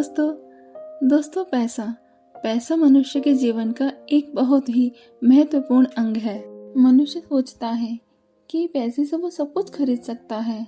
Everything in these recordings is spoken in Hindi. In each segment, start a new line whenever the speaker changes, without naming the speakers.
दोस्तों पैसा मनुष्य के जीवन का एक बहुत ही महत्वपूर्ण अंग है। मनुष्य सोचता है कि पैसे से वो सब कुछ खरीद सकता है,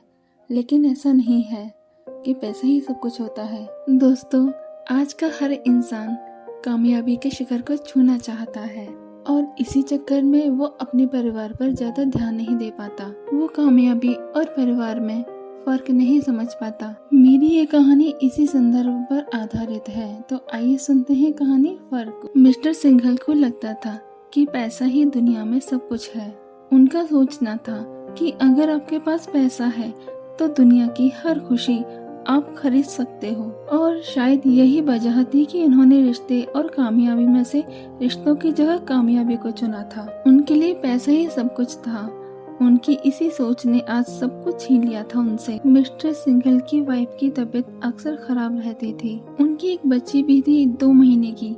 लेकिन ऐसा नहीं है कि पैसा ही सब कुछ होता है। दोस्तों, आज का हर इंसान कामयाबी के शिखर को छूना चाहता है और इसी चक्कर में वो अपने परिवार पर ज्यादा ध्यान नहीं दे पाता। वो कामयाबी और परिवार में फर्क नहीं समझ पाता। मेरी ये कहानी इसी संदर्भ पर आधारित है, तो आइए सुनते हैं कहानी फर्क। मिस्टर सिंघल को लगता था कि पैसा ही दुनिया में सब कुछ है। उनका सोचना था कि अगर आपके पास पैसा है तो दुनिया की हर खुशी आप खरीद सकते हो, और शायद यही वजह थी कि उन्होंने रिश्ते और कामयाबी में से रिश्तों की जगह कामयाबी को चुना था। उनके लिए पैसा ही सब कुछ था। उनकी इसी सोच ने आज सब कुछ छीन लिया था उनसे। मिस्टर सिंघल की वाइफ की तबीयत अक्सर खराब रहती थी। उनकी एक बच्ची भी थी 2 महीने की,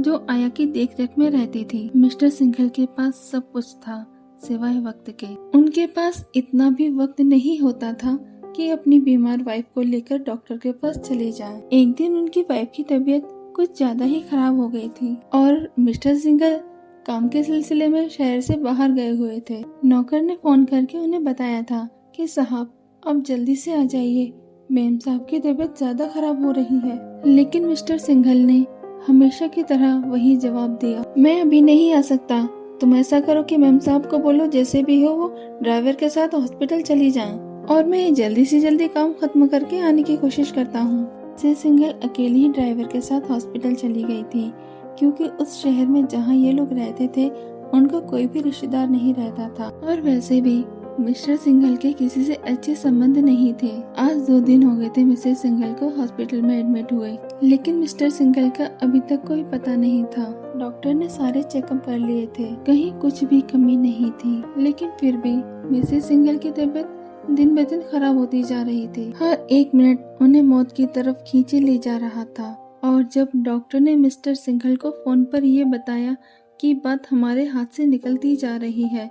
जो आया की देखरेख में रहती थी। मिस्टर सिंघल के पास सब कुछ था सिवाय वक्त के। उनके पास इतना भी वक्त नहीं होता था कि अपनी बीमार वाइफ को लेकर डॉक्टर के पास चले जाएं। एक दिन उनकी वाइफ की तबीयत कुछ ज्यादा ही खराब हो गई थी और मिस्टर सिंघल काम के सिलसिले में शहर से बाहर गए हुए थे। नौकर ने फोन करके उन्हें बताया था कि साहब आप जल्दी से आ जाइए, मेम साहब की तबीयत ज्यादा खराब हो रही है। लेकिन मिस्टर सिंघल ने हमेशा की तरह वही जवाब दिया, मैं अभी नहीं आ सकता। तुम ऐसा करो कि मेम साहब को बोलो जैसे भी हो वो ड्राइवर के साथ हॉस्पिटल चली जाएं, और मैं जल्दी से जल्दी काम खत्म करके आने की कोशिश करता हूँ। मिसेस सिंघल अकेली ही ड्राइवर के साथ हॉस्पिटल चली गई थी, क्योंकि उस शहर में जहाँ ये लोग रहते थे उनका कोई भी रिश्तेदार नहीं रहता था, और वैसे भी मिस्टर सिंघल के किसी से अच्छे संबंध नहीं थे। आज 2 दिन हो गए थे मिसेस सिंघल को हॉस्पिटल में एडमिट हुए, लेकिन मिस्टर सिंघल का अभी तक कोई पता नहीं था। डॉक्टर ने सारे चेकअप कर लिए थे, कहीं कुछ भी कमी नहीं थी, लेकिन फिर भी मिसेस सिंघल की तबीयत दिन ब दिन खराब होती जा रही थी। हर एक मिनट उन्हें मौत की तरफ खींचे ले जा रहा था। और जब डॉक्टर ने मिस्टर सिंघल को फोन पर ये बताया कि बात हमारे हाथ से निकलती जा रही है,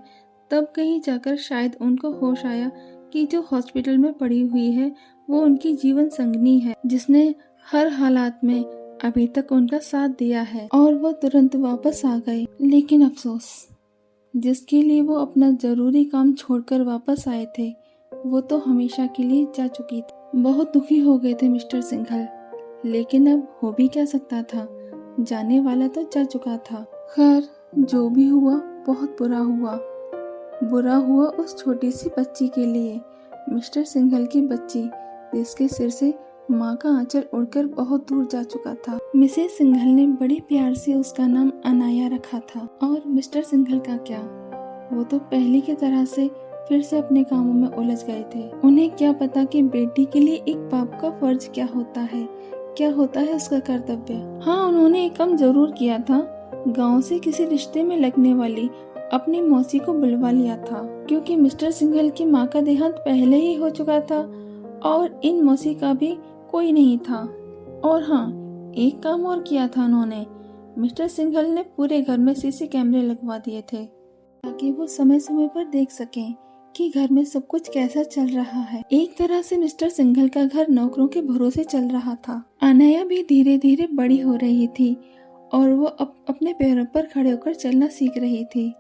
तब कहीं जाकर शायद उनको होश आया कि जो हॉस्पिटल में पड़ी हुई है वो उनकी जीवन संगनी है, जिसने हर हालात में अभी तक उनका साथ दिया है, और वो तुरंत वापस आ गए। लेकिन अफसोस, जिसके लिए वो अपना जरूरी काम छोड़कर वापस आए थे वो तो हमेशा के लिए जा चुकी थी। बहुत दुखी हो गए थे मिस्टर सिंघल, लेकिन अब हो भी क्या सकता था, जाने वाला तो जा चुका था। खैर, जो भी हुआ बहुत बुरा हुआ उस छोटी सी बच्ची के लिए, मिस्टर सिंघल की बच्ची, जिसके सिर से माँ का आंचल उड़कर बहुत दूर जा चुका था। मिसेस सिंघल ने बड़ी प्यार से उसका नाम अनाया रखा था। और मिस्टर सिंघल का क्या, वो तो पहले की तरह से फिर से अपने कामों में उलझ गए थे। उन्हें क्या पता कि बेटी के लिए एक बाप का फर्ज क्या होता है उसका कर्तव्य। हाँ, उन्होंने एक काम जरूर किया था, गांव से किसी रिश्ते में लगने वाली अपनी मौसी को बुलवा लिया था, क्योंकि मिस्टर सिंघल की माँ का देहांत पहले ही हो चुका था और इन मौसी का भी कोई नहीं था। और हाँ, एक काम और किया था उन्होंने, मिस्टर सिंघल ने पूरे घर में सीसी कैमरे लगवा दिए थे, ताकि वो समय समय पर देख सकें कि घर में सब कुछ कैसा चल रहा है। एक तरह से मिस्टर सिंघल का घर नौकरों के भरोसे चल रहा था। अनाया भी धीरे धीरे बड़ी हो रही थी और वो अपने पैरों पर खड़े होकर चलना सीख रही थी।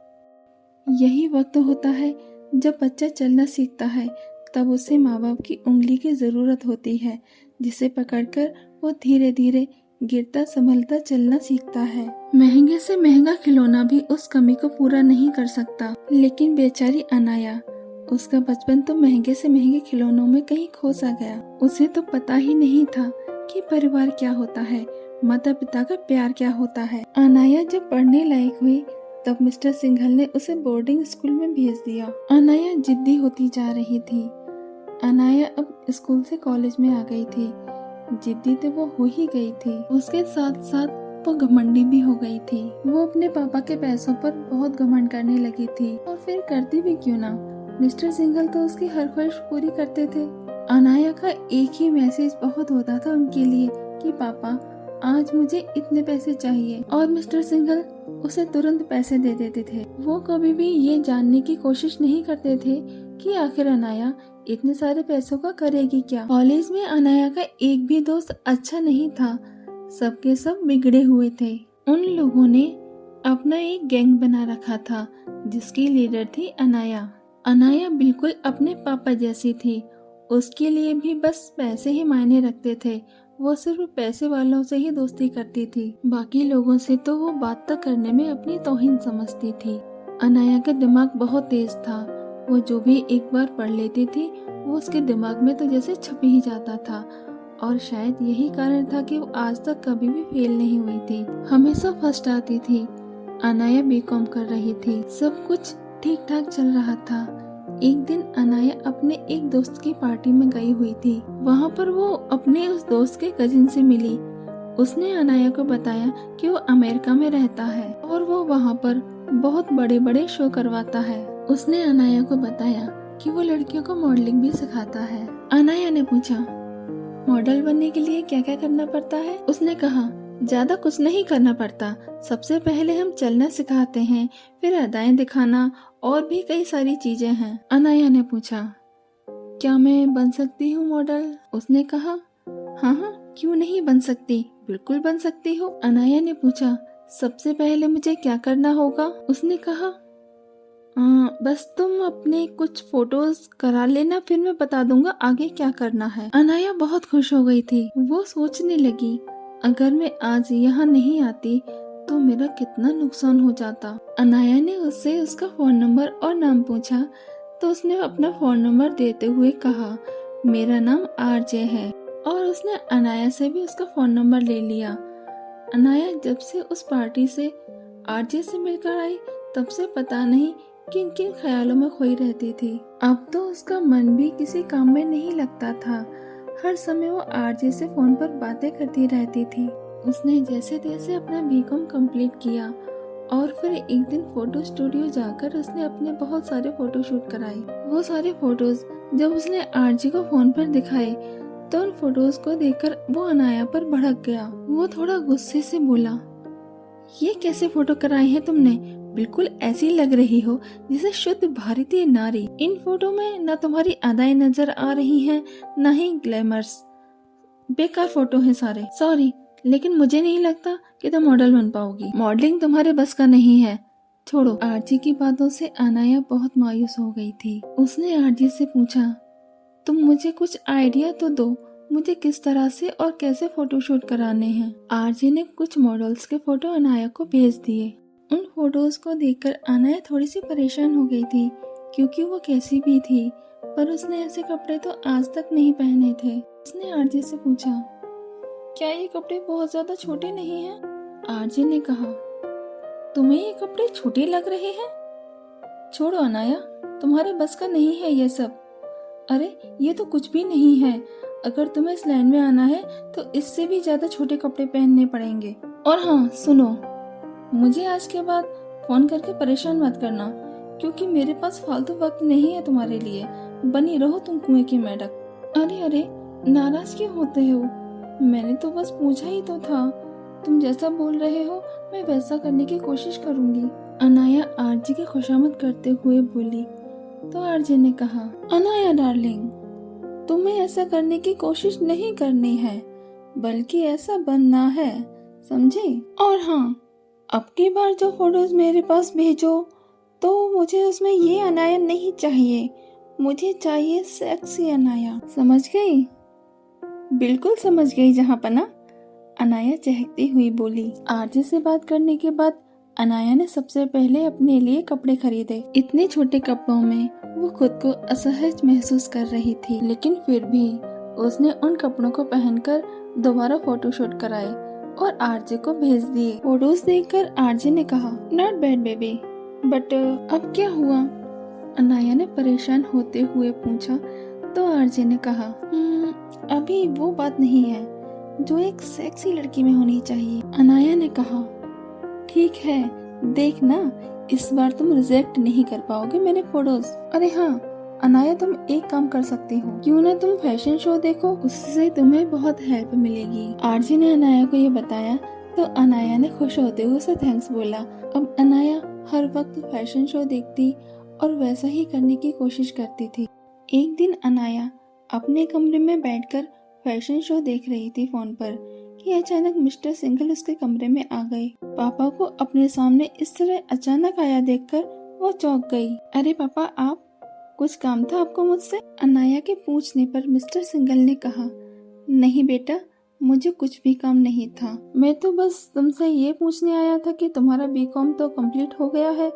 यही वक्त होता है जब बच्चा चलना सीखता है, तब उसे माँ बाप की उंगली की जरूरत होती है, जिसे पकड़कर वो धीरे धीरे गिरता संभलता चलना सीखता है। महंगे से महंगा खिलौना भी उस कमी को पूरा नहीं कर सकता, लेकिन बेचारी अनाया, उसका बचपन तो महंगे से महंगे खिलौनों में कहीं खो सा गया। उसे तो पता ही नहीं था कि परिवार क्या होता है, माता पिता का प्यार क्या होता है। अनाया जब पढ़ने लायक हुई तब मिस्टर सिंघल ने उसे बोर्डिंग स्कूल में भेज दिया। अनाया जिद्दी होती जा रही थी। अनाया अब स्कूल से कॉलेज में आ गई थी। जिद्दी तो वो हो ही गई थी, उसके साथ साथ वो घमंडी भी हो गई थी। वो अपने पापा के पैसों पर बहुत घमंड करने लगी थी, और फिर करती भी क्यों ना, मिस्टर सिंघल तो उसकी हर ख्वाहिश पूरी करते थे। अनाया का एक ही मैसेज बहुत होता था उनके लिए कि पापा आज मुझे इतने पैसे चाहिए, और मिस्टर सिंघल उसे तुरंत पैसे दे देते थे। वो कभी भी ये जानने की कोशिश नहीं करते थे कि आखिर अनाया इतने सारे पैसों का करेगी क्या? कॉलेज में अनाया का एक भी दोस्त अच्छा नहीं था, सबके सब बिगड़े हुए थे। उन लोगों ने अपना एक गैंग बना रखा था जिसकी लीडर थी अनाया। अनाया बिल्कुल अपने पापा जैसी थी, उसके लिए भी बस पैसे ही मायने रखते थे। वो सिर्फ पैसे वालों से ही दोस्ती करती थी, बाकी लोगों से तो वो बात तक करने में अपनी तौहीन समझती थी। अनाया का दिमाग बहुत तेज था, वो जो भी एक बार पढ़ लेती थी वो उसके दिमाग में तो जैसे छप ही जाता था, और शायद यही कारण था कि वो आज तक कभी भी फेल नहीं हुई थी, हमेशा फर्स्ट आती थी। अनाया बीकॉम कर रही थी, सब कुछ ठीक ठाक चल रहा था। एक दिन अनाया अपने एक दोस्त की पार्टी में गई हुई थी। वहाँ पर वो अपने उस दोस्त के कजिन से मिली। उसने अनाया को बताया कि वो अमेरिका में रहता है और वो वहाँ पर बहुत बड़े बड़े शो करवाता है। उसने अनाया को बताया कि वो लड़कियों को मॉडलिंग भी सिखाता है। अनाया ने पूछा, मॉडल बनने के लिए क्या क्या करना पड़ता है? उसने कहा, ज्यादा कुछ नहीं करना पड़ता, सबसे पहले हम चलना सिखाते हैं, फिर अदाएं दिखाना और भी कई सारी चीजें हैं। अनाया ने पूछा, क्या मैं बन सकती हूँ मॉडल? उसने कहा, हाँ हाँ, क्यों नहीं बन सकती, बिल्कुल बन सकती हो। अनाया ने पूछा, सबसे पहले मुझे क्या करना होगा? उसने कहा, बस तुम अपने कुछ फोटोज करा लेना, फिर मैं बता दूंगा आगे क्या करना है। अनाया बहुत खुश हो गई थी। वो सोचने लगी, अगर मैं आज यहाँ नहीं आती तो मेरा कितना नुकसान हो जाता। अनाया ने उससे उसका फोन नंबर और नाम पूछा तो उसने अपना फोन नंबर देते हुए कहा, मेरा नाम आरजे है, और उसने अनाया से भी उसका फोन नंबर ले लिया। अनाया जब से उस पार्टी से आरजे से मिलकर आई तब से पता नहीं किन किन ख्यालों में खोई रहती थी। अब तो उसका मन भी किसी काम में नहीं लगता था, हर समय वो आरजे से फोन पर बातें करती रहती थी। उसने जैसे तैसे अपना बीकॉम कंप्लीट किया और फिर एक दिन फोटो स्टूडियो जाकर उसने अपने बहुत सारे फोटो शूट कराए। वो सारे फोटोज जब उसने आरजे को फोन पर दिखाए तो उन फोटोज को देखकर वो अनाया पर भड़क गया। वो थोड़ा गुस्से से बोला, ये कैसे फोटो कराए हैं तुमने? बिल्कुल ऐसी लग रही हो जैसे शुद्ध भारतीय नारी। इन फोटो में न तुम्हारी अदाएं नजर आ रही हैं, न ही ग्लैमर्स। बेकार फोटो हैं सारे। सॉरी, लेकिन मुझे नहीं लगता कि तुम मॉडल बन पाओगी। मॉडलिंग तुम्हारे बस का नहीं है, छोड़ो। आरजी की बातों से अनाया बहुत मायूस हो गई थी। उसने आरजी से पूछा, तुम मुझे कुछ आइडिया तो दो, मुझे किस तरह से और कैसे फोटोशूट कराने हैं। आरजी ने कुछ मॉडल्स के फोटो अनाया को भेज दिए। उन फोटोज को देखकर अनाया थोड़ी सी परेशान हो गई थी, क्योंकि वो कैसी भी थी, पर उसने ऐसे कपड़े तो आज तक नहीं पहने थे। उसने आरजे से पूछा, क्या ये कपड़े बहुत ज्यादा छोटे नहीं हैं? आरजे ने कहा, तुम्हें ये कपड़े छोटे लग रहे हैं? छोड़ो अनाया, तुम्हारे बस का नहीं है ये सब। अरे ये तो कुछ भी नहीं है, अगर तुम्हें इस लाइन में आना है तो इससे भी ज्यादा छोटे कपड़े पहनने पड़ेंगे। और हाँ सुनो, मुझे आज के बाद फोन करके परेशान मत करना, क्योंकि मेरे पास फालतू वक्त नहीं है तुम्हारे लिए। बनी रहो तुम कुएं की मेंढक। अरे अरे, नाराज क्यों होते हो? मैंने तो बस पूछा ही तो था। तुम जैसा बोल रहे हो मैं वैसा करने की कोशिश करूंगी। अनाया आरजे की खुशामद करते हुए बोली। तो आरजे ने कहा, अनाया डार्लिंग, तुम्हें ऐसा करने की कोशिश नहीं करनी है, बल्कि ऐसा बनना है, समझे? और हाँ, अब की बार जो फोटोज मेरे पास भेजो तो मुझे उसमें ये अनाया नहीं चाहिए, मुझे चाहिए सेक्सी अनाया। समझ गई? बिल्कुल समझ गई जहाँपना, अनाया चहकती हुई बोली। आरजे से बात करने के बाद अनाया ने सबसे पहले अपने लिए कपड़े खरीदे। इतने छोटे कपड़ों में वो खुद को असहज महसूस कर रही थी, लेकिन फिर भी उसने उन कपड़ों को पहनकर दोबारा फोटोशूट कराए और आरजे को भेज दिए। फोटोज देखकर आरजे ने कहा, नॉट बैड बेबी, बट अब क्या हुआ? अनाया ने परेशान होते हुए पूछा। तो आरजे ने कहा, अभी वो बात नहीं है जो एक सेक्सी लड़की में होनी चाहिए। अनाया ने कहा, ठीक है, देखना इस बार तुम रिजेक्ट नहीं कर पाओगे मेरे फोटोज। अरे हाँ अनाया, तुम एक काम कर सकती हो, क्यों ना तुम फैशन शो देखो, उससे तुम्हें बहुत हेल्प मिलेगी। आरजे ने अनाया को ये बताया तो अनाया ने खुश होते हुए उसे थैंक्स बोला। अब अनाया हर वक्त फैशन शो देखती और वैसा ही करने की कोशिश करती थी। एक दिन अनाया अपने कमरे में बैठकर फैशन शो देख रही थी फोन पर कि अचानक मिस्टर सिंघल उसके कमरे में आ गए। पापा को अपने सामने इस तरह अचानक आया देखकर वो चौंक गई। अरे पापा, आप, कुछ काम था आपको मुझसे? अनाया के पूछने पर मिस्टर सिंघल ने कहा, नहीं बेटा, मुझे कुछ भी काम नहीं था। मैं तो बस तुमसे ये पूछने आया था कि तुम्हारा बीकॉम तो कंप्लीट हो गया है,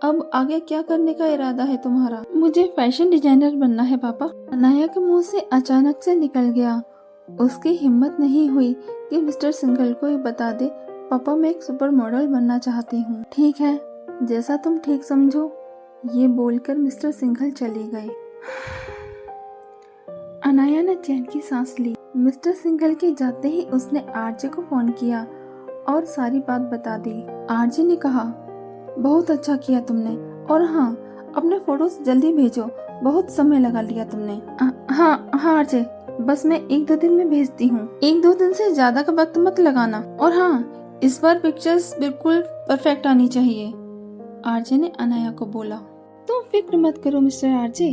अब आगे क्या करने का इरादा है तुम्हारा? मुझे फैशन डिजाइनर बनना है पापा। अनाया के मुंह से अचानक से निकल गया। उसकी हिम्मत नहीं हुई कि मिस्टर सिंघल को ये बता दे, पापा मैं एक सुपर मॉडल बनना चाहती हूँ। ठीक है, जैसा तुम ठीक समझो। ये बोलकर मिस्टर सिंघल चले गए। अनाया ने चैन की सांस ली। मिस्टर सिंघल के जाते ही उसने आरजे को फोन किया और सारी बात बता दी। आरजे ने कहा, बहुत अच्छा किया तुमने, और हाँ, अपने फोटोज जल्दी भेजो, बहुत समय लगा लिया तुमने। हाँ आरजे, बस मैं 1-2 दिन में भेजती हूँ। 1-2 दिन से ज्यादा का वक्त मत लगाना, और हाँ, इस बार पिक्चर्स बिल्कुल परफेक्ट आनी चाहिए। आरजे ने अनाया को बोला। तुम फिक्र मत करो मिस्टर आरजे,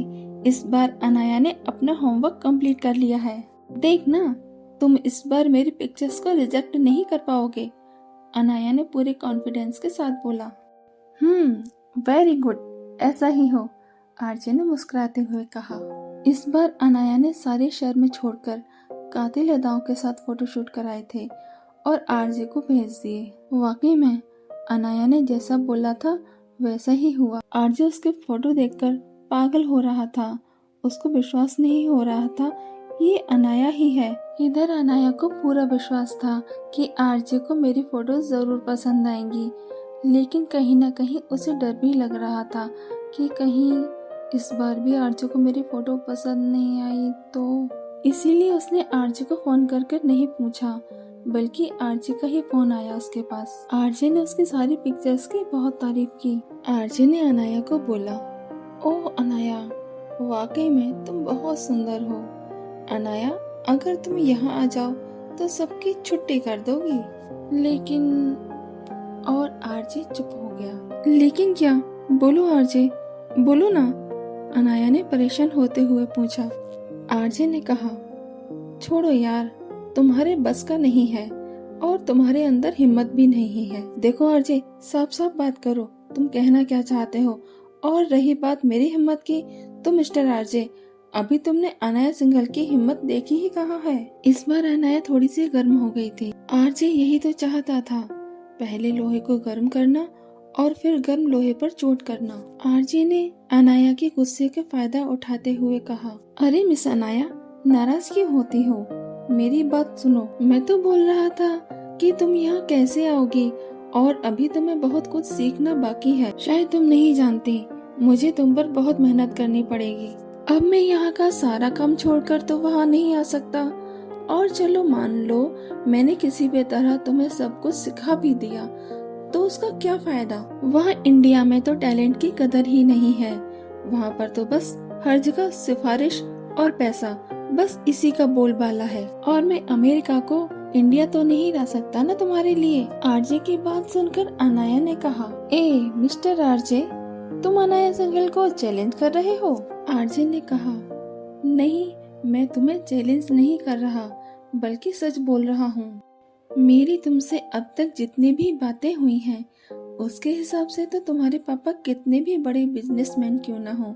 इस बार अनाया ने अपना होमवर्क कंप्लीट कर लिया है। देखना, तुम इस बार मेरी पिक्चर्स को रिजेक्ट नहीं कर पाओगे। अनाया ने पूरे कॉन्फिडेंस के साथ बोला। वेरी गुड, ऐसा ही हो, आरजे ने मुस्कुराते हुए कहा। इस बार अनाया ने सारे शर्म छोड़कर कातिल अदाओं के साथ फोटोशूट कराए थे और आरजे को भेज दिए। वाकई में अनाया ने जैसा बोला था वैसा ही हुआ। आरजे उसके फोटो देखकर पागल हो रहा था। उसको विश्वास नहीं हो रहा था ये अनाया ही है। इधर अनाया को पूरा विश्वास था कि आरजे को मेरी फोटो जरूर पसंद आएंगी, लेकिन कहीं न कहीं उसे डर भी लग रहा था कि कहीं इस बार भी आरजे को मेरी फोटो पसंद नहीं आई तो। इसीलिए उसने आरजे को फोन करके नहीं पूछा, बल्कि आरजे का ही फोन आया उसके पास। आरजे ने उसकी सारी पिक्चर्स की बहुत तारीफ की। आरजे ने अनाया को बोला, ओह अनाया, वाकई में तुम बहुत सुंदर हो। अनाया, अगर तुम यहाँ आ जाओ तो सबकी छुट्टी कर दोगी। लेकिन, और आरजे चुप हो गया। लेकिन क्या? बोलो आरजे, बोलो ना, अनाया ने परेशान होते हुए पूछा। आरजे ने कहा, छोड़ो यार, तुम्हारे बस का नहीं है और तुम्हारे अंदर हिम्मत भी नहीं है। देखो आरजे, साफ साफ बात करो, तुम कहना क्या चाहते हो। और रही बात मेरी हिम्मत की, तो मिस्टर आरजे, अभी तुमने अनाया सिंघल की हिम्मत देखी ही कहाँ है। इस बार अनाया थोड़ी सी गर्म हो गई थी। आरजे यही तो चाहता था, पहले लोहे को गर्म करना और फिर गर्म लोहे पर चोट करना। आरजे ने अनाया के गुस्से का फायदा उठाते हुए कहा, अरे मिस अनाया, नाराज क्यों होती हो? मेरी बात सुनो। मैं तो बोल रहा था कि तुम यहाँ कैसे आओगी, और अभी तुम्हें बहुत कुछ सीखना बाकी है। शायद तुम नहीं जानती, मुझे तुम पर बहुत मेहनत करनी पड़ेगी। अब मैं यहाँ का सारा काम छोड़कर तो वहाँ नहीं आ सकता। और चलो मान लो मैंने किसी भी तरह तुम्हें सब कुछ सिखा भी दिया, तो उसका क्या फायदा? वहाँ इंडिया में तो टैलेंट की कदर ही नहीं है। वहाँ पर तो बस हर जगह सिफारिश और पैसा, बस इसी का बोलबाला है। और मैं अमेरिका को इंडिया तो नहीं ला सकता ना तुम्हारे लिए। आरजे की बात सुनकर अनाया ने कहा, ए मिस्टर आरजे, तुम अनाया सिंघल को चैलेंज कर रहे हो? आरजे ने कहा, नहीं, मैं तुम्हें चैलेंज नहीं कर रहा, बल्कि सच बोल रहा हूँ। मेरी तुमसे अब तक जितनी भी बातें हुई हैं, उसके हिसाब से तो तुम्हारे पापा कितने भी बड़े बिजनेसमैन क्यों ना हो,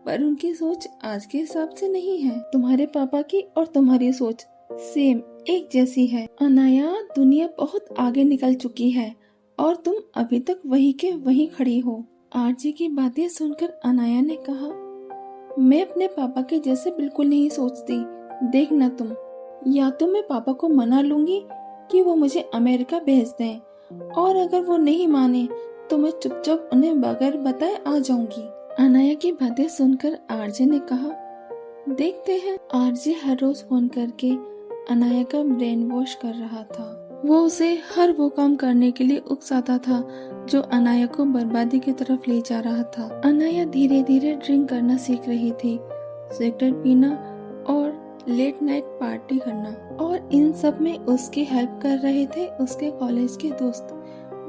पर उनकी सोच आज के हिसाब से नहीं है। तुम्हारे पापा की और तुम्हारी सोच सेम एक जैसी है। अनाया, दुनिया बहुत आगे निकल चुकी है और तुम अभी तक वहीं के वहीं खड़ी हो। आरजे की बातें सुनकर अनाया ने कहा, मैं अपने पापा के जैसे बिल्कुल नहीं सोचती। देखना तुम, या तो मैं पापा को मना लूंगी कि वो मुझे अमेरिका भेज दें, और अगर वो नहीं माने तो मैं चुपचाप उन्हें बगैर बताए आ जाऊंगी। अनाया की बातें सुनकर आरजे ने कहा, देखते हैं। आरजे हर रोज फोन करके अनाया का ब्रेन वॉश कर रहा था। वो उसे हर वो काम करने के लिए उकसाता था जो अनाया को बर्बादी की तरफ ले जा रहा था। अनाया धीरे धीरे ड्रिंक करना सीख रही थी, सिगरेट पीना और लेट नाइट पार्टी करना, और इन सब में उसकी हेल्प कर रहे थे उसके कॉलेज के दोस्त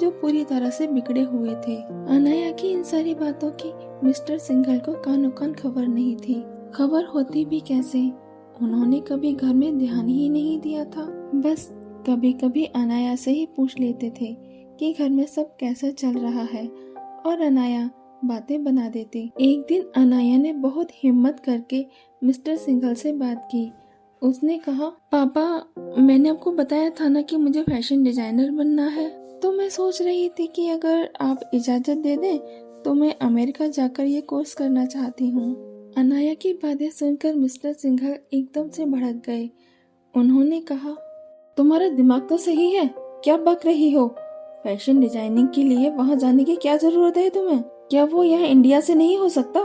जो पूरी तरह से बिगड़े हुए थे। अनाया की इन सारी बातों की मिस्टर सिंघल को कानो कान खबर नहीं थी। खबर होती भी कैसे, उन्होंने कभी घर में ध्यान ही नहीं दिया था। बस कभी कभी अनाया से ही पूछ लेते थे कि घर में सब कैसा चल रहा है, और अनाया बातें बना देती। एक दिन अनाया ने बहुत हिम्मत करके मिस्टर सिंघल से बात की। उसने कहा, पापा, मैंने आपको बताया था ना कि मुझे फैशन डिजाइनर बनना है, तो मैं सोच रही थी कि अगर आप इजाजत दे दें तो मैं अमेरिका जाकर ये कोर्स करना चाहती हूँ। अनाया की बातें सुनकर मिस्टर सिंघल एकदम से भड़क गए। उन्होंने कहा, तुम्हारा दिमाग तो सही है, क्या बक रही हो? फैशन डिजाइनिंग के लिए वहाँ जाने की क्या जरूरत है तुम्हें? क्या वो यहाँ इंडिया से नहीं हो सकता?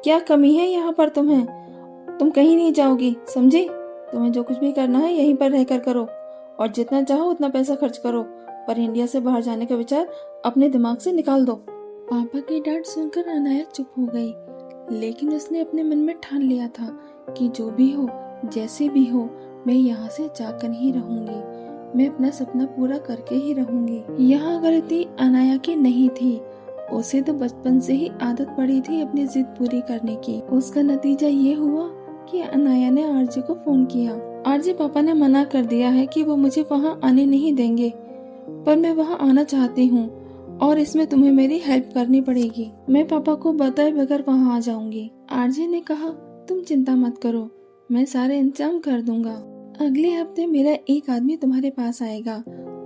क्या कमी है यहाँ पर तुम्हें? तुम कहीं नहीं जाओगी, समझी? तुम्हें जो कुछ भी करना है यहीं पर रहकर करो, और जितना चाहो उतना पैसा खर्च करो, पर इंडिया से बाहर जाने का विचार अपने दिमाग से निकाल दो। पापा की डांट सुनकर अनाया चुप हो गई, लेकिन उसने अपने मन में ठान लिया था कि जो भी हो, जैसे भी हो, मैं यहाँ से जाकर ही रहूंगी। मैं अपना सपना पूरा करके ही रहूंगी। यहाँ गलती अनाया की नहीं थी, उसे तो बचपन से ही आदत पड़ी थी अपनी जिद पूरी करने की। उसका नतीजा ये हुआ कि अनाया ने आरजे को फोन किया। आरजे, पापा ने मना कर दिया है कि वो मुझे वहाँ आने नहीं देंगे, पर मैं वहाँ आना चाहती हूँ और इसमें तुम्हें मेरी हेल्प करनी पड़ेगी। मैं पापा को बताए बगैर वहाँ आ जाऊंगी। आरजे ने कहा, तुम चिंता मत करो, मैं सारे इंतजाम कर दूंगा। अगले हफ्ते मेरा एक आदमी तुम्हारे पास आएगा,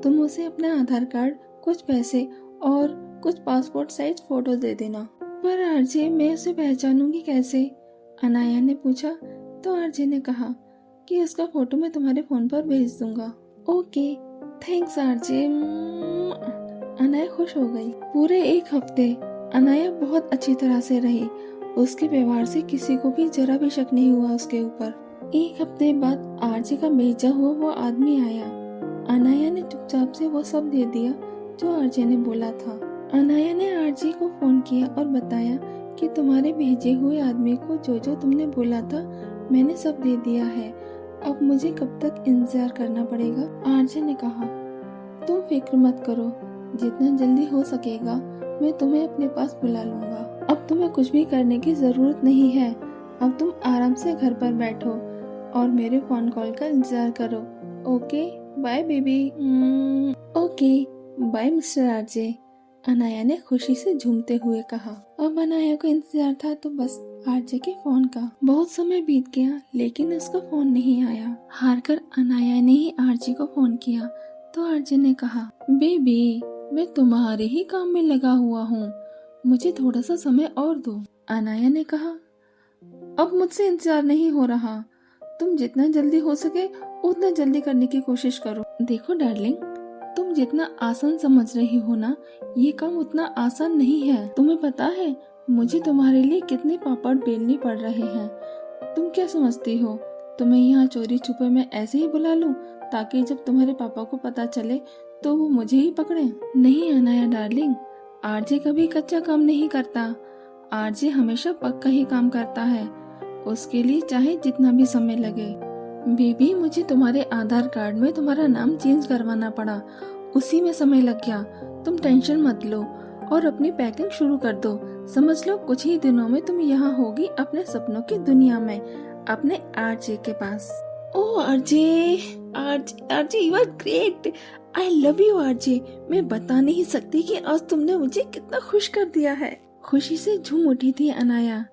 तुम उसे अपना आधार कार्ड, कुछ पैसे और कुछ पासपोर्ट साइज फोटो दे देना। पर आरजे, मैं उसे पहचानूंगी कैसे? अनाया ने पूछा। तो आरजे ने कहा कि उसका फोटो मैं तुम्हारे फोन पर भेज दूंगा। Okay, thanks RJ. अनाया खुश हो गई। पूरे एक हफ्ते अनाया बहुत अच्छी तरह से रही। उसके व्यवहार से किसी को भी जरा भी शक नहीं हुआ उसके ऊपर। एक हफ्ते बाद आरजे का भेजा हुआ वो आदमी आया। अनाया ने चुपचाप से वो सब दे दिया जो आरजे ने बोला था। अनाया ने आरजे को फोन किया और बताया कि तुम्हारे भेजे हुए आदमी को जो जो तुमने बोला था मैंने सब दे दिया है, अब मुझे कब तक इंतजार करना पड़ेगा? आरजे ने कहा, तुम फिक्र मत करो, जितना जल्दी हो सकेगा मैं तुम्हें अपने पास बुला लूंगा। अब तुम्हें कुछ भी करने की जरूरत नहीं है, अब तुम आराम से घर पर बैठो और मेरे फोन कॉल का इंतजार करो। Okay bye baby. Okay bye mister RJ, Anaya ने खुशी से झूमते हुए कहा। अब अनाया को इंतजार था तो बस आरजे के फोन का। बहुत समय बीत गया लेकिन उसका फोन नहीं आया। हारकर अनाया ने ही आरजे को फोन किया तो आरजे ने कहा, बेबी, मैं तुम्हारे ही काम में लगा हुआ हूँ, मुझे थोड़ा सा समय और दो। अनाया ने कहा, अब मुझसे इंतजार नहीं हो रहा, तुम जितना जल्दी हो सके उतना जल्दी करने की कोशिश करो। देखो डार्लिंग, तुम जितना आसान समझ रही हो ना, ये काम उतना आसान नहीं है। तुम्हें पता है मुझे तुम्हारे लिए कितने पापड़ बेलने पड़ रहे हैं। तुम क्या समझती हो तुम्हें यहाँ चोरी छुपे में ऐसे ही बुला लूं ताकि जब तुम्हारे पापा को पता चले तो वो मुझे ही पकड़े? नहीं अनाया डार्लिंग, आरजे कभी कच्चा काम नहीं करता, आरजे हमेशा पक्का ही काम करता है, उसके लिए चाहे जितना भी समय लगे। बेबी, मुझे तुम्हारे आधार कार्ड में तुम्हारा नाम चेंज करवाना पड़ा, उसी में समय लग गया। तुम टेंशन मत लो और अपनी पैकिंग शुरू कर दो। समझ लो कुछ ही दिनों में तुम यहाँ होगी अपने सपनों की दुनिया में, अपने आरजे के पास। Oh RJ, RJ you are great, I love you RJ. मैं बता नहीं सकती कि आज तुमने मुझे कितना खुश कर दिया है। खुशी से झूम उठी थी अनाया।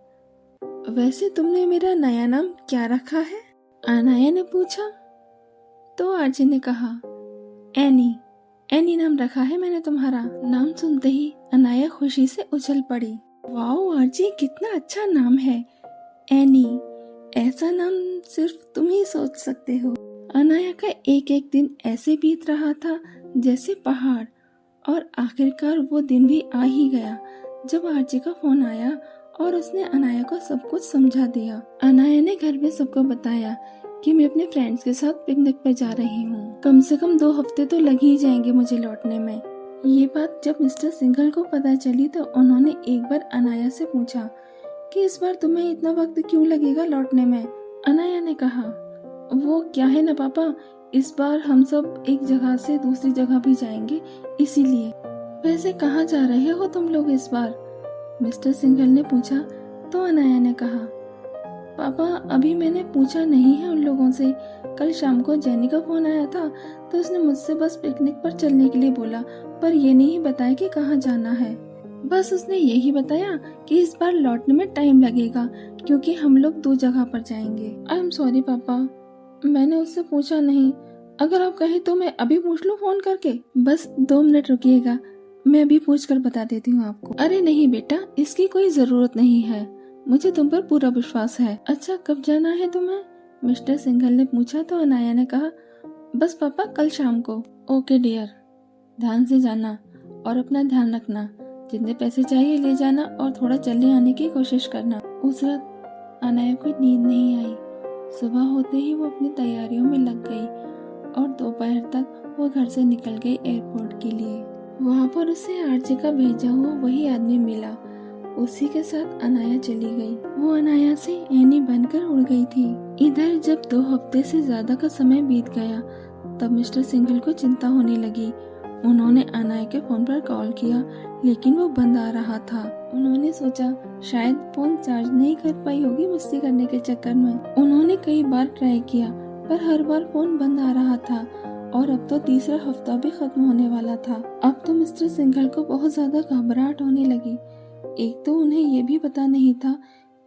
वैसे तुमने मेरा नया नाम क्या रखा है? अनाया ने पूछा। तो आरजे ने कहा, एनी, एनी नाम रखा है मैंने तुम्हारा। नाम सुनते ही अनाया खुशी से उछल पड़ी। वाओ आरजे, कितना अच्छा नाम है, एनी। ऐसा नाम सिर्फ तुम ही सोच सकते हो। अनाया का एक एक दिन ऐसे बीत रहा था जैसे पहाड़, और आखिरकार वो दिन भी आ ही गया जब आरजे का फोन आया और उसने अनाया को सब कुछ समझा दिया। अनाया ने घर में सबको बताया कि मैं अपने फ्रेंड्स के साथ पिकनिक पर जा रही हूँ। कम से कम 2 हफ्ते तो लग ही जाएंगे मुझे लौटने में। ये बात जब मिस्टर सिंघल को पता चली तो उन्होंने एक बार अनाया से पूछा कि इस बार तुम्हें इतना वक्त क्यों लगेगा लौटने में? अनाया ने कहा, वो क्या है ना पापा, इस बार हम सब एक जगह से दूसरी जगह भी जाएंगे, इसीलिए। वैसे कहाँ जा रहे हो तुम लोग इस बार? मिस्टर सिंघल ने पूछा तो अनाया ने कहा, पापा अभी मैंने पूछा नहीं है उन लोगों से। कल शाम को जेनी का फोन आया था तो उसने मुझसे बस पिकनिक पर चलने के लिए बोला, पर ये नहीं बताया कि कहाँ जाना है। बस उसने यही बताया कि इस बार लौटने में टाइम लगेगा क्योंकि हम लोग 2 जगह पर जाएंगे। आई एम सॉरी पापा, मैंने उससे पूछा नहीं। अगर आप कहें तो मैं अभी पूछ लूं फोन करके? बस 2 मिनट रुकिएगा, मैं अभी पूछ कर बता देती हूँ आपको। अरे नहीं बेटा, इसकी कोई जरूरत नहीं है, मुझे तुम पर पूरा विश्वास है। अच्छा कब जाना है तुम्हें? मिस्टर सिंघल ने पूछा तो अनाया ने कहा, बस पापा कल शाम को। ओके डियर, ध्यान से जाना और अपना ध्यान रखना। जितने पैसे चाहिए ले जाना और थोड़ा जल्दी आने की कोशिश करना। उस रात अनाया को नींद नहीं आई। सुबह होते ही वो अपनी तैयारियों में लग गई और दोपहर तक वो घर से निकल गई एयरपोर्ट के लिए। वहाँ पर उसे आरजे का भेजा हुआ वही आदमी मिला। उसी के साथ अनाया चली गई। वो अनाया से एनी बनकर उड़ गई थी। इधर जब 2 हफ्ते से ज्यादा का समय बीत गया तब मिस्टर सिंघल को चिंता होने लगी। उन्होंने अनाया के फोन पर कॉल किया लेकिन वो बंद आ रहा था। उन्होंने सोचा शायद फोन चार्ज नहीं कर पाई होगी मस्ती करने के चक्कर में। उन्होंने कई बार ट्राई किया पर हर बार फोन बंद आ रहा था और अब तो तीसरा हफ्ता भी खत्म होने वाला था। अब तो मिस्टर सिंघल को बहुत ज्यादा घबराहट होने लगी। एक तो उन्हें ये भी पता नहीं था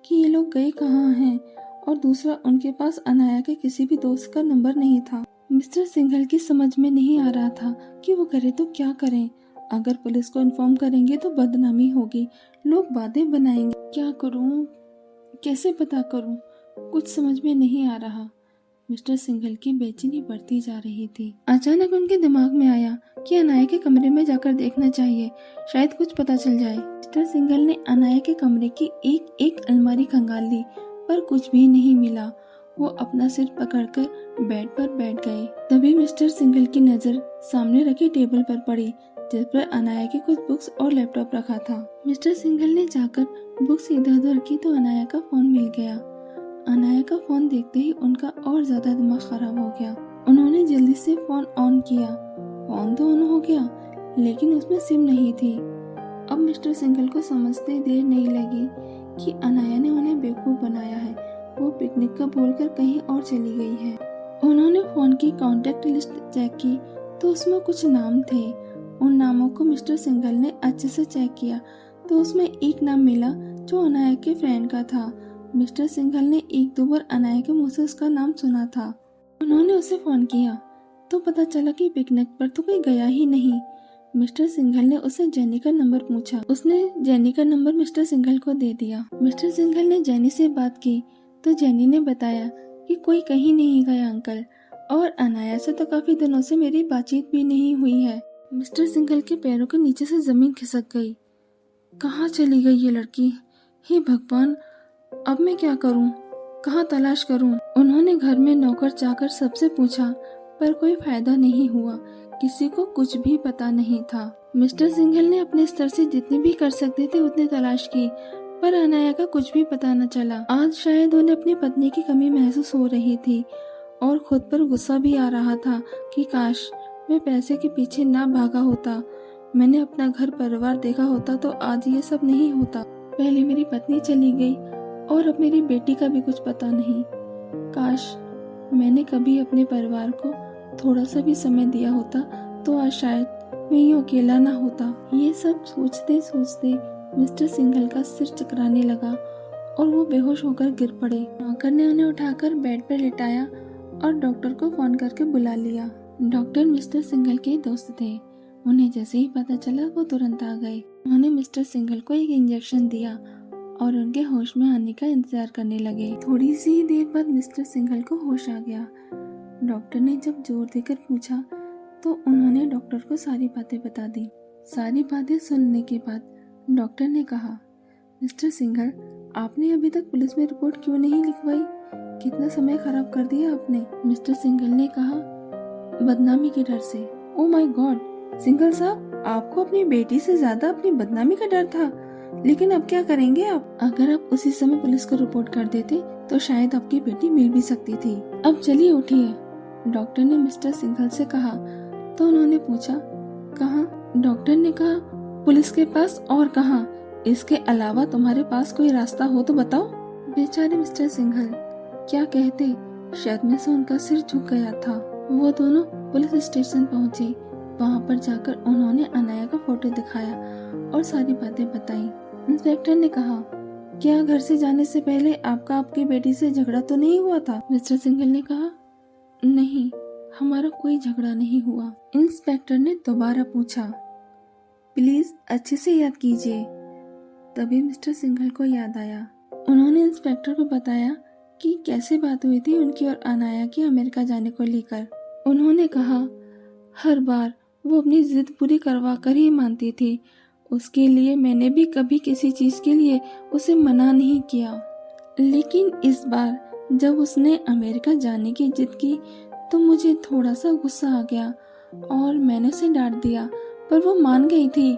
कि ये लोग गए कहाँ हैं और दूसरा उनके पास अनाया के किसी भी दोस्त का नंबर नहीं था। मिस्टर सिंघल की समझ में नहीं आ रहा था कि वो करे तो क्या करें। अगर पुलिस को इन्फॉर्म करेंगे तो बदनामी होगी, लोग बातें बनाएंगे। क्या करूं, कैसे पता करूं, कुछ समझ में नहीं आ रहा। मिस्टर सिंघल की बेचैनी बढ़ती जा रही थी। अचानक उनके दिमाग में आया कि अनाया के कमरे में जाकर देखना चाहिए, शायद कुछ पता चल जाए। मिस्टर सिंघल ने अनाया के कमरे की एक एक अलमारी खंगाल ली पर कुछ भी नहीं मिला। वो अपना सिर पकड़कर बेड पर बैठ गए। तभी मिस्टर सिंघल की नजर सामने रखी टेबल पर पड़ी जिस पर अनाया की कुछ बुक्स और लैपटॉप रखा था। मिस्टर सिंघल ने जाकर बुक्स इधर उधर की तो अनाया का फोन मिल गया। अनाया का फोन देखते ही उनका और ज्यादा दिमाग खराब हो गया। उन्होंने जल्दी से फोन ऑन किया। फोन तो ऑन हो गया लेकिन उसमें सिम नहीं थी। अब मिस्टर सिंघल को समझते देर नहीं लगी कि अनाया ने उन्हें बेवकूफ बनाया है। वो पिकनिक का बोलकर कहीं और चली गई है। उन्होंने फोन की कॉन्टेक्ट लिस्ट चेक की तो उसमें कुछ नाम थे। उन नामों को मिस्टर सिंघल ने अच्छे से चेक किया तो उसमें एक नाम मिला जो अनाया के फ्रेंड का था। मिस्टर सिंघल ने 1-2 बार अनाया के मुंह से उसका नाम सुना था। उन्होंने उसे फोन किया तो पता चला कि पिकनिक पर तो कोई गया ही नहीं। मिस्टर सिंघल ने उससे जेनी का नंबर पूछा। उसने जेनी का नंबर मिस्टर सिंघल को दे दिया। मिस्टर सिंघल ने जेनी से बात की तो जेनी ने बताया कि कोई कहीं नहीं गया अंकल, और अनाया से तो काफी दिनों से मेरी बातचीत भी नहीं हुई है। मिस्टर सिंघल के पैरों के नीचे से जमीन खिसक गई। कहाँ चली गई ये लड़की? हे भगवान, अब मैं क्या करूं? कहाँ तलाश करूं? उन्होंने घर में नौकर चाकर सबसे पूछा पर कोई फायदा नहीं हुआ। किसी को कुछ भी पता नहीं था। मिस्टर सिंघल ने अपने स्तर से जितनी भी कर सकते थे उतनी तलाश की पर अनाया का कुछ भी पता न चला। आज शायद उन्हें अपनी पत्नी की कमी महसूस हो रही थी और खुद पर गुस्सा भी आ रहा था कि काश मैं पैसे के पीछे ना भागा होता। मैंने अपना घर परिवार देखा होता तो आज ये सब नहीं होता। पहले मेरी पत्नी चली गई और अब मेरी बेटी का भी कुछ पता नहीं। काश मैंने कभी अपने परिवार को थोड़ा सा भी समय दिया होता तो आज शायद मैं यूं अकेला ना होता। ये सब सोचते सोचते मिस्टर सिंघल का सिर चकराने लगा और वो बेहोश होकर गिर पड़े। नौकर ने उन्हें उठाकर बेड पर लिटाया और डॉक्टर को फोन करके बुला लिया। डॉक्टर मिस्टर सिंघल के दोस्त थे। उन्हें जैसे ही पता चला वो तुरंत आ गए। उन्होंने मिस्टर सिंघल को एक इंजेक्शन दिया और उनके होश में आने का इंतजार करने लगे। थोड़ी सी देर बाद मिस्टर सिंघल को होश आ गया। डॉक्टर ने जब जोर देकर पूछा तो उन्होंने डॉक्टर को सारी बातें बता दी। सारी बातें सुनने के बाद डॉक्टर ने कहा, मिस्टर सिंघल, आपने अभी तक पुलिस में रिपोर्ट क्यों नहीं लिखवाई? कितना समय खराब कर दिया आपने। मिस्टर सिंघल ने कहा, बदनामी के डर से। ओ माय गॉड, सिंघल साहब, आपको अपनी बेटी से ज्यादा अपनी बदनामी का डर था। लेकिन अब क्या करेंगे आप? अगर आप उसी समय पुलिस को रिपोर्ट कर देते तो शायद आपकी बेटी मिल भी सकती थी। अब चलिए उठिए, डॉक्टर ने मिस्टर सिंघल से कहा। तो उन्होंने पूछा, कहाँ? डॉक्टर ने कहा, पुलिस के पास और कहाँ? इसके अलावा तुम्हारे पास कोई रास्ता हो तो बताओ। बेचारे मिस्टर सिंघल क्या कहते, शायद में से उनका सिर झुक गया था। वो दोनों पुलिस स्टेशन पहुंचे। वहां पर जाकर उन्होंने अनाया का फोटो दिखाया और सारी बातें बताई। इंस्पेक्टर ने कहा, क्या घर से जाने से पहले आपका आपकी बेटी से झगड़ा तो नहीं हुआ था? मिस्टर सिंघल ने कहा, नहीं, हमारा कोई झगड़ा नहीं हुआ। इंस्पेक्टर ने दोबारा पूछा, प्लीज अच्छे से याद कीजिए। तभी मिस्टर सिंघल को याद आया। उन्होंने इंस्पेक्टर को बताया कि कैसे बात हुई थी उनकी और अनाया की अमेरिका जाने को लेकर। उन्होंने कहा, हर बार वो अपनी जिद पूरी करवा कर ही मानती थी। उसके लिए मैंने भी कभी किसी चीज के लिए उसे मना नहीं किया, लेकिन इस बार जब उसने अमेरिका जाने की जिद की तो मुझे थोड़ा सा गुस्सा आ गया और मैंने उसे डांट दिया, पर वो मान गई थी।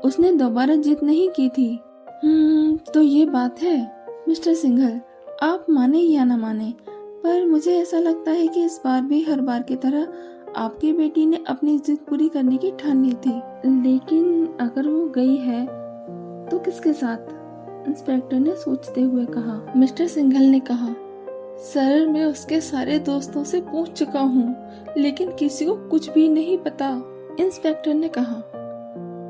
उसने दोबारा जिद नहीं की थी। तो ये बात है मिस्टर सिंघल, आप माने या ना माने, पर मुझे ऐसा लगता है कि इस बार भी हर बार की तरह आपकी बेटी ने अपनी जिद पूरी करने की ठान ली थी। लेकिन अगर वो गई है तो किसके साथ? इंस्पेक्टर ने सोचते हुए कहा। मिस्टर सिंघल ने कहा, सर मैं उसके सारे दोस्तों से पूछ चुका हूँ, लेकिन किसी को कुछ भी नहीं पता। इंस्पेक्टर ने कहा,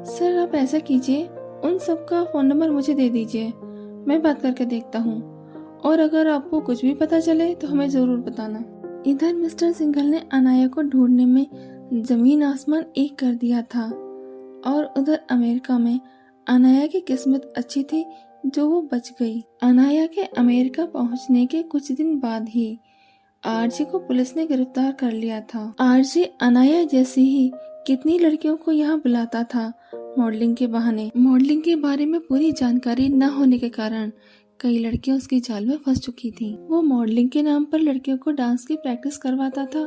सर आप ऐसा कीजिए, उन सबका फोन नंबर मुझे दे दीजिए, मैं बात करके देखता हूँ, और अगर आपको कुछ भी पता चले तो हमें जरूर बताना। इधर मिस्टर सिंघल ने अनाया को ढूंढने में जमीन आसमान एक कर दिया था, और उधर अमेरिका में अनाया की किस्मत अच्छी थी जो वो बच गई। अनाया के अमेरिका पहुंचने के कुछ दिन बाद ही आरजे को पुलिस ने गिरफ्तार कर लिया था। आरजे अनाया जैसी ही कितनी लड़कियों को यहाँ बुलाता था मॉडलिंग के बहाने। मॉडलिंग के बारे में पूरी जानकारी न होने के कारण कई लड़कियां उसकी जाल में फंस चुकी थीं। वो मॉडलिंग के नाम पर लड़कियों को डांस की प्रैक्टिस करवाता था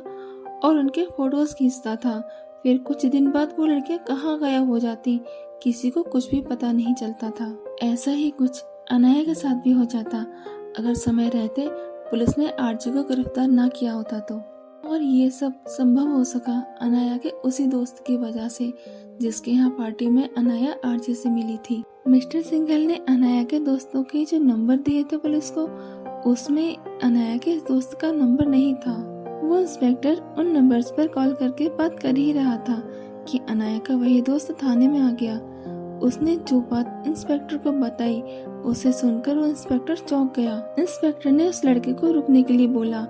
और उनके फोटोज खींचता था। फिर कुछ दिन बाद वो लड़कियां कहाँ गायब हो जाती, किसी को कुछ भी पता नहीं चलता था। ऐसा ही कुछ अनाया के साथ भी हो जाता अगर समय रहते पुलिस ने आरजे को गिरफ्तार ना किया होता तो। और ये सब संभव हो सका अनाया के उसी दोस्त की वजह से जिसके यहाँ पार्टी में अनाया आरजे से मिली थी। मिस्टर सिंघल ने अनाया के दोस्तों के जो नंबर दिए थे पुलिस को, उसमें अनाया के दोस्त का नंबर नहीं था। वो इंस्पेक्टर उन नंबर्स पर कॉल करके बात कर ही रहा था कि अनाया का वही दोस्त थाने में आ गया। उसने जो बात इंस्पेक्टर को बताई उसे सुनकर वो इंस्पेक्टर चौंक गया। इंस्पेक्टर ने उस लड़के को रुकने के लिए बोला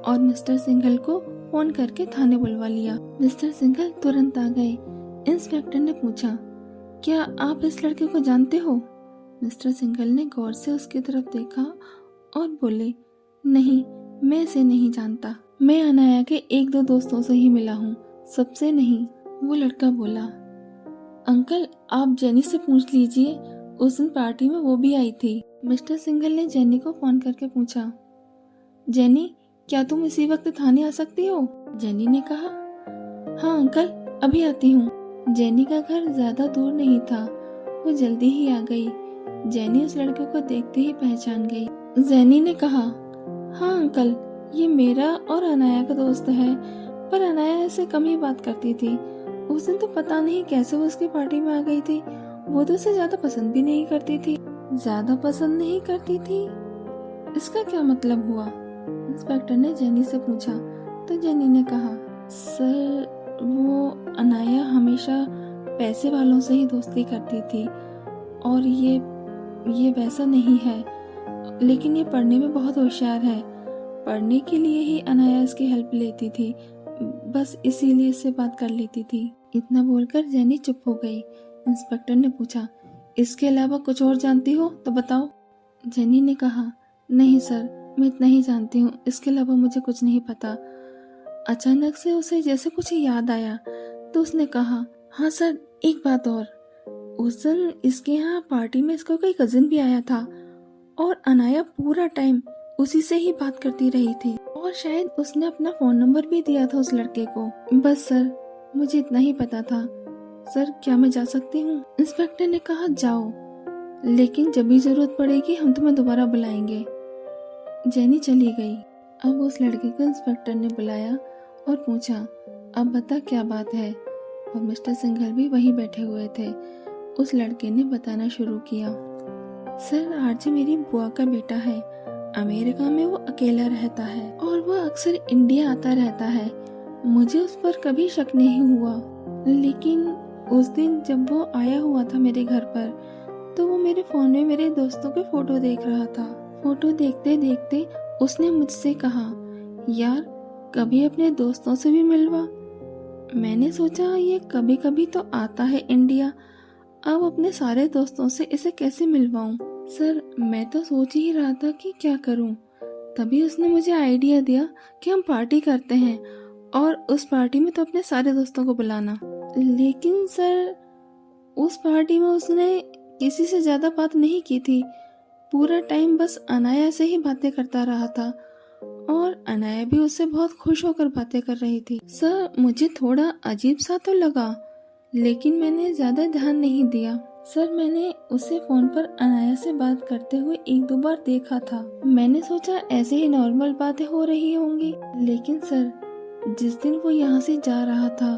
और मिस्टर सिंघल को फोन करके थाने बुलवा लिया। मिस्टर सिंघल तुरंत आ गए। इंस्पेक्टर ने पूछा, क्या आप इस लड़के को जानते हो? मिस्टर सिंघल ने गौर से उसकी तरफ देखा और बोले, नहीं, मैं इसे नहीं जानता। मैं अनाया के एक दो दोस्तों से ही मिला हूँ, सबसे नहीं। वो लड़का बोला, अंकल आप जेनी से पूछ लीजिए, उस दिन पार्टी में वो भी आई थी। मिस्टर सिंघल ने जेनी को फोन करके पूछा, जेनी क्या तुम इसी वक्त थाने आ सकती हो? जेनी ने कहा, हाँ अंकल अभी आती हूँ। जेनी का घर ज्यादा दूर नहीं था, वो जल्दी ही आ गई। जेनी उस लड़के को देखते ही पहचान गई। जेनी ने कहा, हाँ अंकल ये मेरा और अनाया का दोस्त है, पर अनाया ऐसे कम ही बात करती थी। उस दिन तो पता नहीं कैसे वो उसकी पार्टी में आ गई थी। वो तो उसे ज्यादा पसंद भी नहीं करती थी। ज्यादा पसंद नहीं करती थी, इसका क्या मतलब हुआ? इंस्पेक्टर ने जेनी से पूछा तो जेनी ने कहा, सर वो अनाया हमेशा पैसे वालों से ही दोस्ती करती थी और ये वैसा नहीं है, लेकिन ये पढ़ने में बहुत होशियार है। पढ़ने के लिए ही अनाया इसकी हेल्प लेती थी, बस इसीलिए इससे बात कर लेती थी। इतना बोलकर जेनी चुप हो गई। इंस्पेक्टर ने पूछा, इसके अलावा कुछ और जानती हो तो बताओ। जेनी ने कहा, नहीं सर मैं इतना ही जानती हूँ, इसके अलावा मुझे कुछ नहीं पता। अचानक से उसे जैसे कुछ याद आया तो उसने कहा, हाँ सर एक बात और, उस दिन इसके यहाँ पार्टी में इसका कोई कजिन भी आया था और अनाया पूरा टाइम उसी से ही बात करती रही थी और शायद उसने अपना फोन नंबर भी दिया था उस लड़के को। बस सर मुझे इतना ही पता था। सर क्या मैं जा सकती हूँ? इंस्पेक्टर ने कहा, जाओ, लेकिन जब भी जरूरत पड़ेगी हम तुम्हें दोबारा बुलाएंगे। जेनी चली गई। अब उस लड़के को इंस्पेक्टर ने बुलाया और पूछा, अब बता क्या बात है? और मिस्टर सिंघल भी वहीं बैठे हुए थे। उस लड़के ने बताना शुरू किया। सर आरजे मेरी बुआ का बेटा है। अमेरिका में वो अकेला रहता है और वो अक्सर इंडिया आता रहता है। मुझे उस पर कभी शक नहीं हुआ, लेकिन उस दिन जब वो आया हुआ था मेरे घर पर, तो वो मेरे फोन में मेरे दोस्तों के फोटो देख रहा था। फोटो देखते देखते उसने मुझसे कहा, यार कभी अपने दोस्तों से भी मिलवा। मैंने सोचा ये कभी कभी तो आता है इंडिया, अब अपने सारे दोस्तों से इसे कैसे मिलवाऊं। सर मैं तो सोच ही रहा था कि क्या करूं। तभी उसने मुझे आइडिया दिया कि हम पार्टी करते हैं और उस पार्टी में तो अपने सारे दोस्तों को बुलाना। लेकिन सर उस पार्टी में उसने किसी से ज्यादा बात नहीं की थी। पूरा टाइम बस अनाया से ही बातें करता रहा था और अनाया भी उससे बहुत खुश होकर बातें कर रही थी। सर मुझे थोड़ा अजीब सा तो लगा, लेकिन मैंने ज्यादा ध्यान नहीं दिया। सर मैंने उसे फोन पर अनाया से बात करते हुए एक दो बार देखा था। मैंने सोचा ऐसे ही नॉर्मल बातें हो रही होंगी, लेकिन सर जिस दिन वो यहाँ से जा रहा था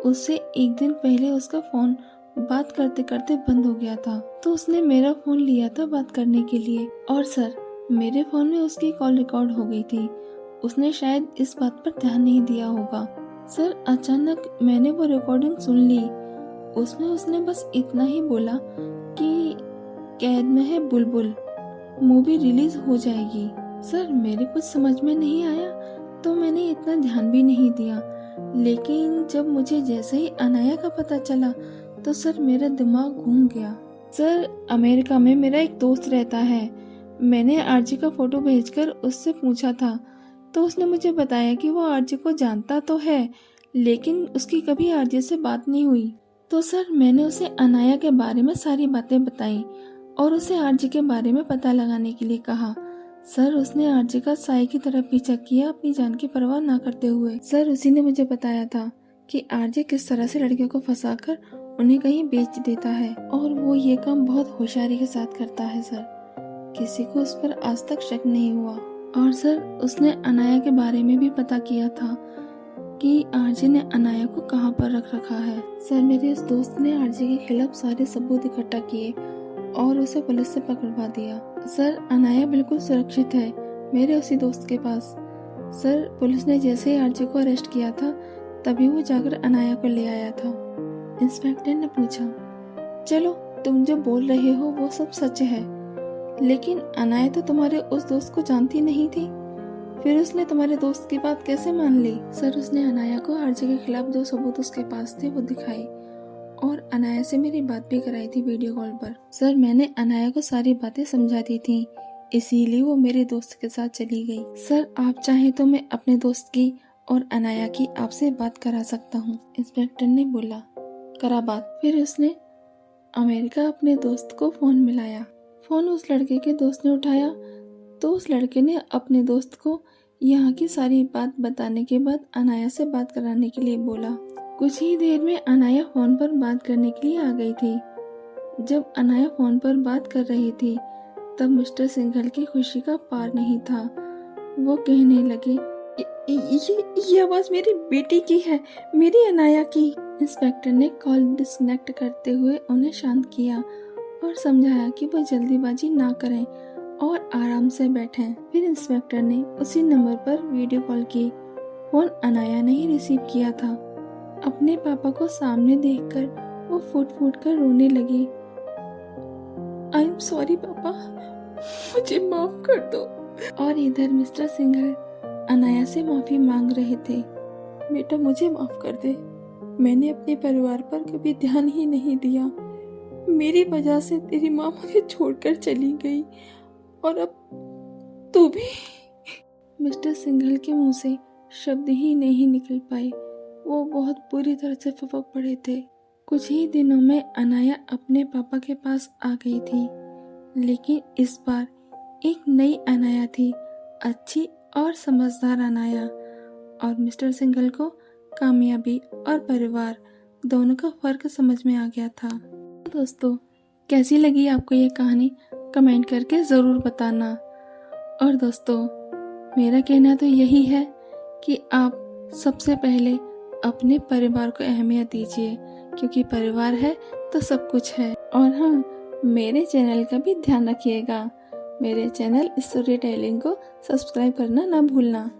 उससे एक दिन पहले उसका फोन बात करते करते बंद हो गया था। तो उसने मेरा फोन लिया था बात करने के लिए, और सर मेरे फोन में उसकी कॉल रिकॉर्ड हो गई थी। उसने शायद इस बात पर ध्यान नहीं दिया होगा। सर अचानक मैंने वो रिकॉर्डिंग सुन ली। उसमें उसने बस इतना ही बोला कि कैद में है बुलबुल, मूवी रिलीज हो जाएगी। सर मेरे कुछ समझ में नहीं आया तो मैंने इतना ध्यान भी नहीं दिया, लेकिन जब मुझे जैसे ही अनाया का पता चला तो सर मेरा दिमाग घूम गया। सर अमेरिका में मेरा एक दोस्त रहता है। मैंने आरजी का फोटो भेजकर उससे पूछा था, तो उसने मुझे बताया कि वो आरजी को जानता तो है, लेकिन उसकी कभी आरजी से बात नहीं हुई। तो सर मैंने उसे अनाया के बारे में सारी बातें बताई और उसे आरजी के बारे में पता लगाने के लिए कहा। सर उसने आरजी का साई की तरह पीछा किया, अपनी जान की परवाह ना करते हुए। सर उसी ने मुझे बताया था कि आरजे किस तरह से लड़कियों को फंसाकर उन्हें कहीं बेच देता है, और वो ये काम बहुत होशियारी के साथ करता है। सर किसी को उस पर आज तक शक नहीं हुआ। और सर उसने अनाया के बारे में भी पता किया था कि आरजे ने अनाया को कहां पर रख रखा है। सर मेरे उस दोस्त ने आरजे के खिलाफ सारे सबूत इकट्ठा किए और उसे पुलिस से पकड़वा दिया। सर अनाया बिल्कुल सुरक्षित है मेरे उसी दोस्त के पास। सर पुलिस ने जैसे ही आरजे को अरेस्ट किया था तभी वो जाकर अनाया को ले आया था। इंस्पेक्टर ने पूछा, चलो तुम जो बोल रहे हो वो सब सच है, लेकिन अनाया तो तुम्हारे उस दोस्त को जानती नहीं थी, फिर उसने तुम्हारे दोस्त की बात कैसे मान ली? सर उसने अनाया को आरजे के खिलाफ जो सबूत उसके पास थे वो दिखाए और अनाया से मेरी बात भी कराई थी वीडियो कॉल पर। सर मैंने अनाया को सारी बातें समझा दी थी, इसीलिए वो मेरे दोस्त के साथ चली गई। सर आप चाहें तो मैं अपने दोस्त की और अनाया की आपसे बात करा सकता हूँ। इंस्पेक्टर ने बोला, करा बात। फिर उसने अमेरिका अपने दोस्त को फोन मिलाया। फोन उस लड़के के दोस्त ने उठाया तो उस लड़के ने अपने दोस्त को यहाँ की सारी बात बताने के बाद अनाया से बात कराने के लिए बोला। कुछ ही देर में अनाया फोन पर बात करने के लिए आ गई थी। जब अनाया फोन पर बात कर रही थी तब मिस्टर सिंघल की खुशी का पार नहीं था। वो कहने लगे, ये आवाज मेरी बेटी की है, मेरी अनाया की। इंस्पेक्टर ने कॉल डिस्कनेक्ट करते हुए उन्हें शांत किया और समझाया कि वो जल्दीबाजी ना करें और आराम से बैठें। फिर इंस्पेक्टर ने उसी नंबर पर वीडियो कॉल की। फोन अनाया ने ही रिसीव किया था। अपने पापा को सामने देखकर वो फूट फूट कर रोने लगी। आई एम सॉरी पापा, मुझे माफ कर दो। और इधर मिस्टर सिंघल अनाया से माफी मांग रहे थे। बेटा मुझे माफ कर दे, मैंने अपने परिवार पर कभी ध्यान ही नहीं दिया। मेरी वजह से तेरी माँ मुझे छोड़कर चली गई और अब तू भी। मिस्टर सिंघल के मुंह से शब्द ही नहीं निकल पाए। वो बहुत बुरी तरह से फपक पड़े थे। कुछ ही दिनों में अनाया अपने पापा के पास आ गई थी, लेकिन इस बार एक नई अनाया थी, अच्छी और समझदार अनाया। और मिस्टर सिंघल को कामयाबी और परिवार दोनों का फर्क समझ में आ गया था। दोस्तों कैसी लगी आपको ये कहानी कमेंट करके ज़रूर बताना। और दोस्तों मेरा कहना तो यही है कि आप सबसे पहले अपने परिवार को अहमियत दीजिए, क्योंकि परिवार है तो सब कुछ है। और हाँ, मेरे चैनल का भी ध्यान रखिएगा। मेरे चैनल स्टोरी टेलिंग को सब्सक्राइब करना ना भूलना।